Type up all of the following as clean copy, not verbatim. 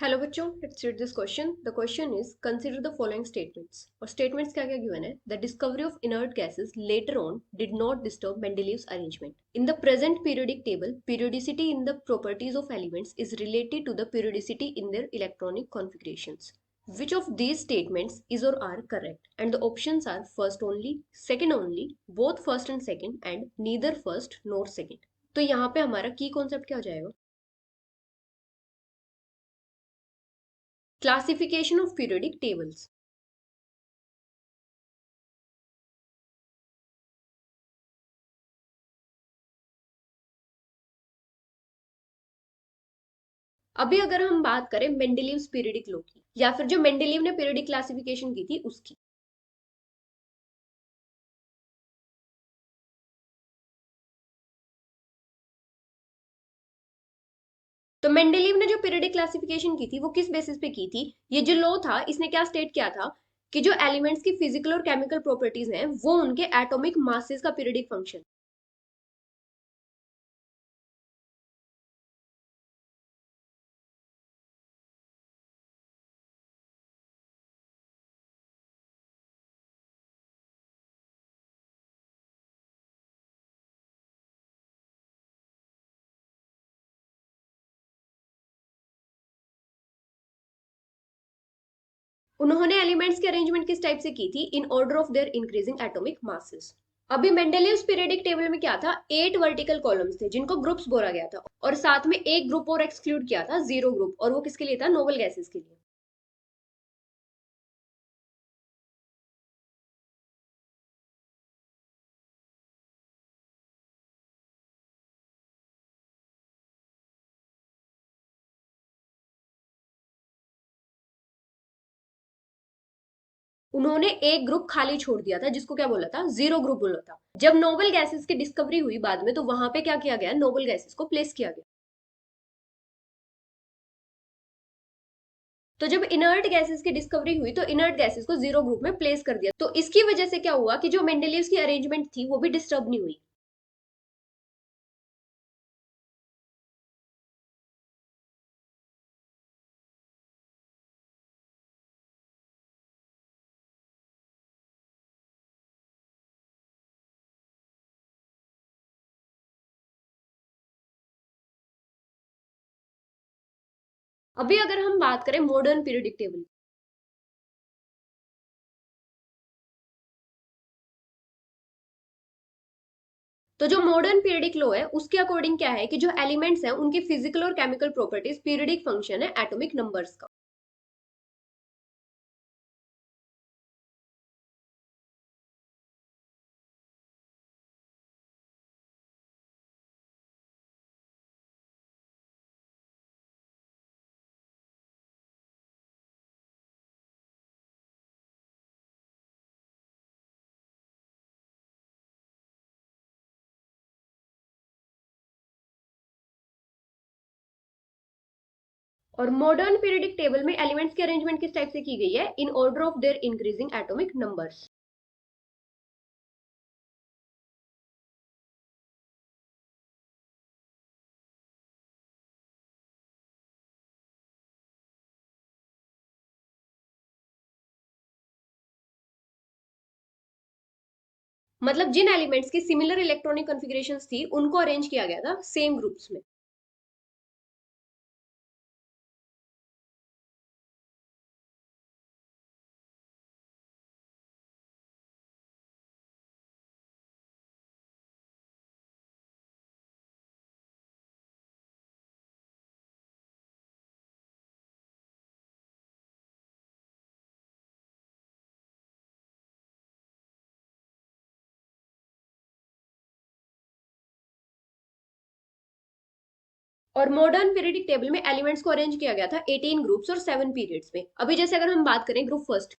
Hello बच्चों, let's read this question. The question is consider the following statements. और statements क्या क्या given है? The discovery of inert gases later on did not disturb Mendeleev's arrangement. In the present periodic table, periodicity in the properties of elements is related to the periodicity in their electronic configurations. Which of these statements is or are correct? And the options are first only, second only, both first and second, and neither first nor second. तो यहाँ पे हमारा की concept क्या हो जाएगा? Classification of periodic tables. अभी अगर हम बात करें मेंडलीव्स पीरियडिक लॉ की, या फिर जो मेंडलीव ने पीरियडिक क्लासिफिकेशन की थी उसकी, तो मेंडलीव ने जो पीरियडिक क्लासिफिकेशन की थी वो किस बेसिस पे की थी? ये जो लॉ था इसने क्या स्टेट किया था कि जो एलिमेंट्स की फिजिकल और केमिकल प्रॉपर्टीज हैं वो उनके एटॉमिक मासेस का पीरियडिक फंक्शन। उन्होंने एलिमेंट्स के अरेंजमेंट किस टाइप से की थी? In order of their increasing atomic masses. अभी मेंडलीव्स पीरियडिक टेबल में क्या था? 8 वर्टिकल कॉलम्स थे जिनको ग्रुप्स बोला गया था, और साथ में एक ग्रुप और एक्सक्लूड किया था, जीरो ग्रुप, और वो किसके लिए था? नोबल गैसेस के लिए। उन्होंने एक ग्रुप खाली छोड़ दिया था जिसको क्या बोला था? जीरो ग्रुप बोला था। जब नोबल गैसेस की डिस्कवरी हुई बाद में, तो वहां पे क्या किया गया? नोबल गैसेस को प्लेस किया गया। तो जब इनर्ट गैसेस की डिस्कवरी हुई तो इनर्ट गैसेस को जीरो ग्रुप में प्लेस कर दिया, तो इसकी वजह से क्या हुआ कि जो मेंडेलियव्स की अरेंजमेंट थी वो भी डिस्टर्ब नहीं हुई। अभी अगर हम बात करें मॉडर्न पीरियडिक टेबल, तो जो मॉडर्न पीरियडिक लॉ है उसके अकॉर्डिंग क्या है कि जो एलिमेंट्स हैं उनकी फिजिकल और केमिकल प्रॉपर्टीज पीरियडिक फंक्शन है एटॉमिक नंबर्स का। और मॉडर्न पीरियडिक टेबल में एलिमेंट्स की अरेंजमेंट किस टाइप से की गई है? In order of their increasing atomic numbers. मतलब जिन एलिमेंट्स की सिमिलर इलेक्ट्रॉनिक कॉन्फ़िगरेशंस थी उनको अरेंज किया गया था सेम ग्रुप्स में। और मॉडर्न पीरियडिक टेबल में एलिमेंट्स को अरेंज किया गया था 18 ग्रुप्स और 7 पीरियड्स में। अभी जैसे अगर हम बात करें ग्रुप फर्स्ट,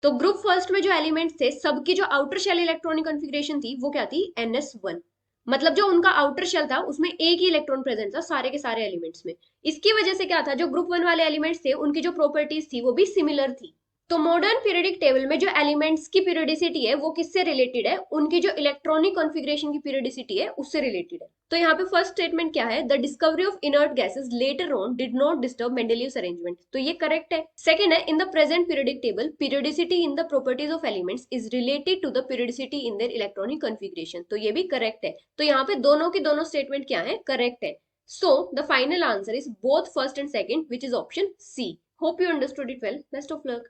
तो ग्रुप फर्स्ट में जो एलिमेंट्स थे सबकी जो आउटर शेल इलेक्ट्रॉनिक कॉन्फ़िगरेशन थी वो क्या थी? NS1। मतलब जो उनका आउटर शेल था उसमें एक ही इलेक्ट्रॉन प्रेजेंट था सारे के सारे एलिमेंट्स में। इसकी वजह से क्या था? जो ग्रुप वन वाले एलिमेंट्स थे उनकी जो प्रॉपर्टीज थी वो भी सिमिलर थी। तो मॉडर्न पीरियोडिक टेबल में जो एलिमेंट्स की पीरियोडिसिटी है वो किससे रिलेटेड है, उनकी जो इलेक्ट्रॉनिक कॉन्फ़िगरेशन की पीरियोडिसिटी है उससे रिलेटेड है। तो यहाँ पे फर्स्ट स्टेटमेंट क्या है, the discovery of inert gases later on did not disturb Mendeleev's arrangement, तो ये करेक्ट है। सेकंड है, in the present periodic table periodicity in the properties of elements is related to the periodicity in their electronic configuration, तो ये भी correct है। तो यहाँ पे दोनों की दोनों स्टेटमेंट क्या है, करेक्ट है। So the final answer is both first and second, which is option C. Hope you understood it well. Best of luck.